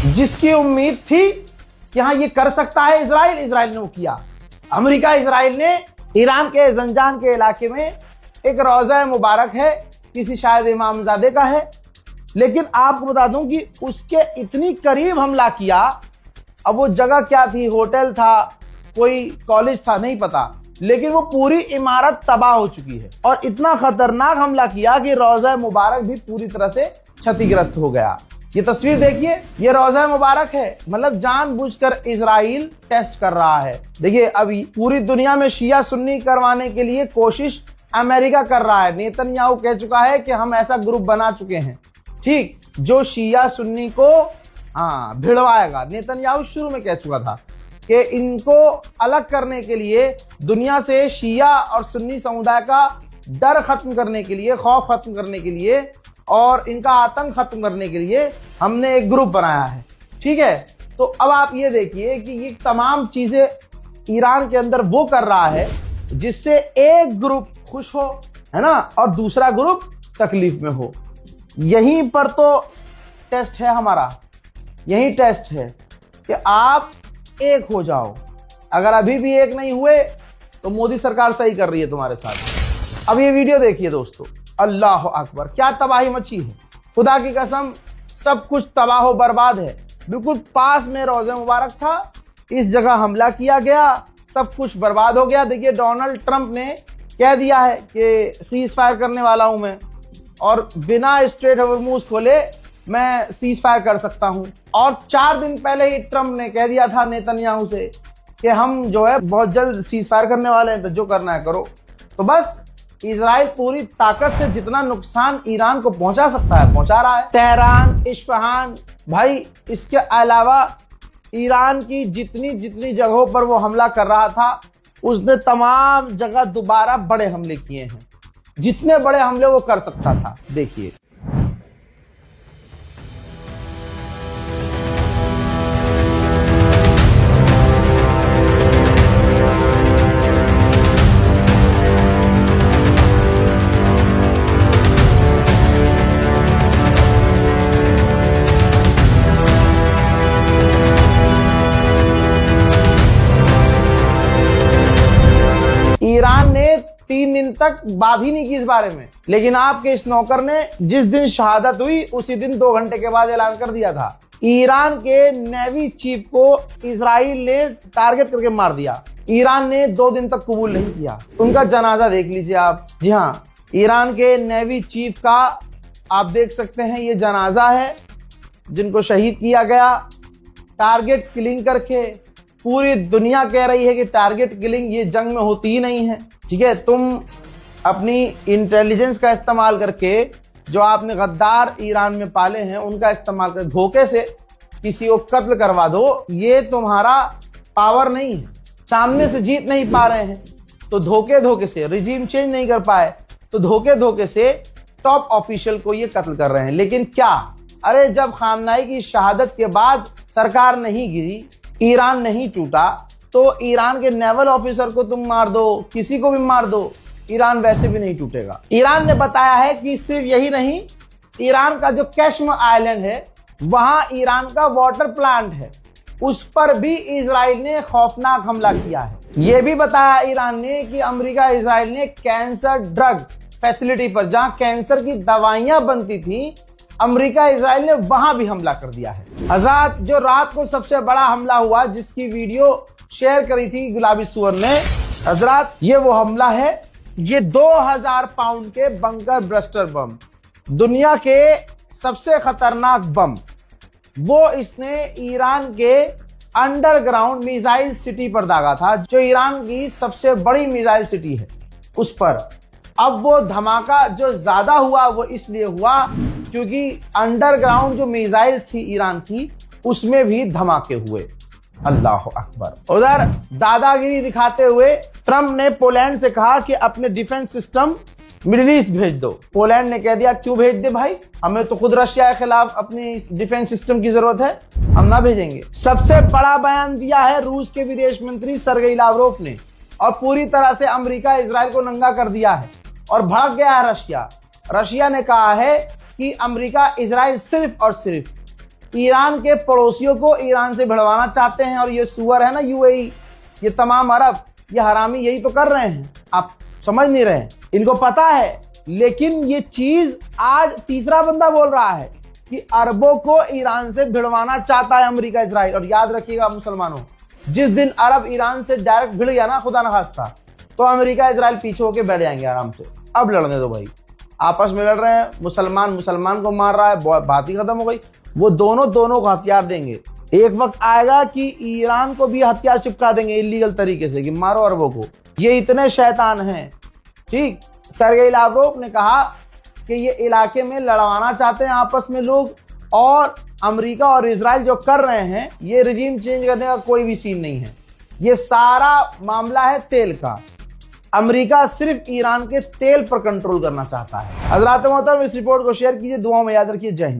जिसकी उम्मीद थी कि हाँ ये कर सकता है इजराइल, इजराइल ने वो किया। अमेरिका इजराइल ने ईरान के जंजान के इलाके में एक रोज़ा मुबारक है, किसी शायद इमामजादे का है, लेकिन आपको बता दूं कि उसके इतनी करीब हमला किया। अब वो जगह क्या थी, होटल था, कोई कॉलेज था, नहीं पता, लेकिन वो पूरी इमारत तबाह हो चुकी है और इतना खतरनाक हमला किया कि रोज़ा मुबारक भी पूरी तरह से क्षतिग्रस्त हो गया। ये तस्वीर देखिए, ये रोज़ा मुबारक है, मतलब जानबूझकर इजराइल टेस्ट कर रहा है। देखिए अभी पूरी दुनिया में शिया सुन्नी करवाने के लिए कोशिश अमेरिका कर रहा है। नेतन्याहू कह चुका है कि हम ऐसा ग्रुप बना चुके हैं, ठीक, जो शिया सुन्नी को भिड़वाएगा। नेतन्याहू शुरू में कह चुका था कि इनको अलग करने के लिए, दुनिया से शिया और सुन्नी समुदाय का डर खत्म करने के लिए, खौफ खत्म करने के लिए और इनका आतंक खत्म करने के लिए हमने एक ग्रुप बनाया है, ठीक है। तो अब आप ये देखिए कि ये तमाम चीजें ईरान के अंदर वो कर रहा है जिससे एक ग्रुप खुश हो, है ना, और दूसरा ग्रुप तकलीफ में हो। यहीं पर तो टेस्ट है हमारा, यही टेस्ट है कि आप एक हो जाओ। अगर अभी भी एक नहीं हुए तो मोदी सरकार सही कर रही है तुम्हारे साथ। अब ये वीडियो देखिए दोस्तों, अल्लाह अकबर, क्या तबाही मची है। खुदा की कसम, सब कुछ तबाह बर्बाद है। बिल्कुल पास में रोज़ा मुबारक था, इस जगह हमला किया गया, सब कुछ बर्बाद हो गया। देखिए डोनाल्ड ट्रंप ने कह दिया है कि सीज फायर करने वाला हूं मैं, और बिना स्ट्रेट हॉर्मुज़ खोले मैं सीज फायर कर सकता हूं। और 4 दिन पहले ही ट्रंप ने कह दिया था नेतन्याहू से कि हम जो है बहुत जल्द सीज फायर करने वाले हैं, तो जो करना है करो। तो बस इजराइल पूरी ताकत से जितना नुकसान ईरान को पहुंचा सकता है पहुंचा रहा है। तेहरान, इस्फहान, भाई इसके अलावा ईरान की जितनी जितनी जगहों पर वो हमला कर रहा था, उसने तमाम जगह दोबारा बड़े हमले किए हैं, जितने बड़े हमले वो कर सकता था। देखिए ईरान ने 3 दिन तक बात ही नहीं की इस बारे में, लेकिन आपके इस नौकर ने जिस दिन शहादत हुई उसी दिन 2 घंटे के बाद ऐलान कर दिया था। ईरान के नेवी चीफ को इजराइल ने टारगेट करके मार दिया। ईरान ने 2 दिन तक कबूल नहीं किया। उनका जनाजा देख लीजिए आप। जी हाँ, ईरान के नेवी चीफ का आप देख सकते हैं, ये जनाजा है जिनको शहीद किया गया टारगेट किलिंग करके। पूरी दुनिया कह रही है कि टारगेट किलिंग ये जंग में होती ही नहीं है, ठीक है। तुम अपनी इंटेलिजेंस का इस्तेमाल करके, जो आपने गद्दार ईरान में पाले हैं उनका इस्तेमाल कर धोखे से किसी को कत्ल करवा दो, ये तुम्हारा पावर नहीं है। सामने से जीत नहीं पा रहे हैं तो धोखे धोखे से, रिजीम चेंज नहीं कर पाए तो धोखे धोखे से टॉप ऑफिशियल को ये कत्ल कर रहे हैं। लेकिन क्या, अरे जब खामनाई की शहादत के बाद सरकार नहीं गिरी, ईरान नहीं टूटा, तो ईरान के नेवल ऑफिसर को तुम मार दो, किसी को भी मार दो, ईरान वैसे भी नहीं टूटेगा। ईरान ने बताया है कि सिर्फ यही नहीं, ईरान का जो कैश्म आइलैंड है वहां ईरान का वाटर प्लांट है, उस पर भी इजराइल ने खौफनाक हमला किया है। यह भी बताया ईरान ने कि अमेरिका इजराइल ने कैंसर ड्रग फैसिलिटी पर, जहां कैंसर की दवाइयां बनती थी, अमेरिका इजराइल ने वहां भी हमला कर दिया है। हज़रात, जो रात को सबसे बड़ा हमला हुआ जिसकी वीडियो शेयर करी थी गुलाबी सुअर ने, हज़रात ये वो हमला है, ये 2000 पाउंड के बंकर ब्रस्टर बम, दुनिया के सबसे खतरनाक बम, वो इसने ईरान के अंडरग्राउंड मिसाइल सिटी पर दागा था, जो ईरान की सबसे बड़ी मिसाइल सिटी है उस पर। अब वो धमाका जो ज्यादा हुआ वो इसलिए हुआ क्योंकि अंडरग्राउंड जो मिसाइल थी ईरान की, उसमें भी धमाके हुए। अल्लाह अकबर। उधर दादागिरी दिखाते हुए ट्रंप ने पोलैंड से कहा कि अपने डिफेंस सिस्टम मिडिल ईस्ट भेज दो। पोलैंड ने कह दिया क्यों भेज दे भाई, हमें तो खुद रशिया के खिलाफ अपनी डिफेंस सिस्टम की जरूरत है, हम ना भेजेंगे। सबसे बड़ा बयान दिया है रूस के विदेश मंत्री सर्गेई लावरोव ने, और पूरी तरह से अमेरिका इजराइल को नंगा कर दिया है और भड़क गया है रशिया। रशिया ने कहा है कि अमेरिका इजराइल सिर्फ और सिर्फ ईरान के पड़ोसियों को ईरान से भिड़वाना चाहते हैं। और ये सुअर है ना यूएई, ये तमाम अरब, ये हरामी यही तो कर रहे हैं। आप समझ नहीं रहे हैं, इनको पता है। लेकिन ये चीज आज तीसरा बंदा बोल रहा है कि अरबों को ईरान से भिड़वाना चाहता है अमेरिका इजराइल। और याद रखिएगा मुसलमानों, जिस दिन अरब ईरान से डायरेक्ट भिड़ गया ना खुदा न खास्ता, तो अमेरिका इजराइल पीछे होके बैठ जाएंगे आराम से। अब लड़ने दो भाई, आपस में लड़ रहे हैं, मुसलमान को मार रहा है, बात ही खत्म हो गई। वो दोनों को हथियार देंगे। एक वक्त आएगा कि ईरान को भी हथियार चिपका देंगे इलीगल तरीके से कि मारो अरबों को। ये इतने शैतान हैं। ठीक, सर्गेई लावरोव ने कहा कि ये इलाके में लड़वाना चाहते हैं आपस में लोग, और अमेरिका और इजराइल जो कर रहे हैं, ये रिजीम चेंज करने का कोई भी सीन नहीं है। ये सारा मामला है तेल का। अमेरिका सिर्फ ईरान के तेल पर कंट्रोल करना चाहता है। हज़रात मोहतरम, इस रिपोर्ट को शेयर कीजिए, दुआओं में याद रखिए। जय हिंद।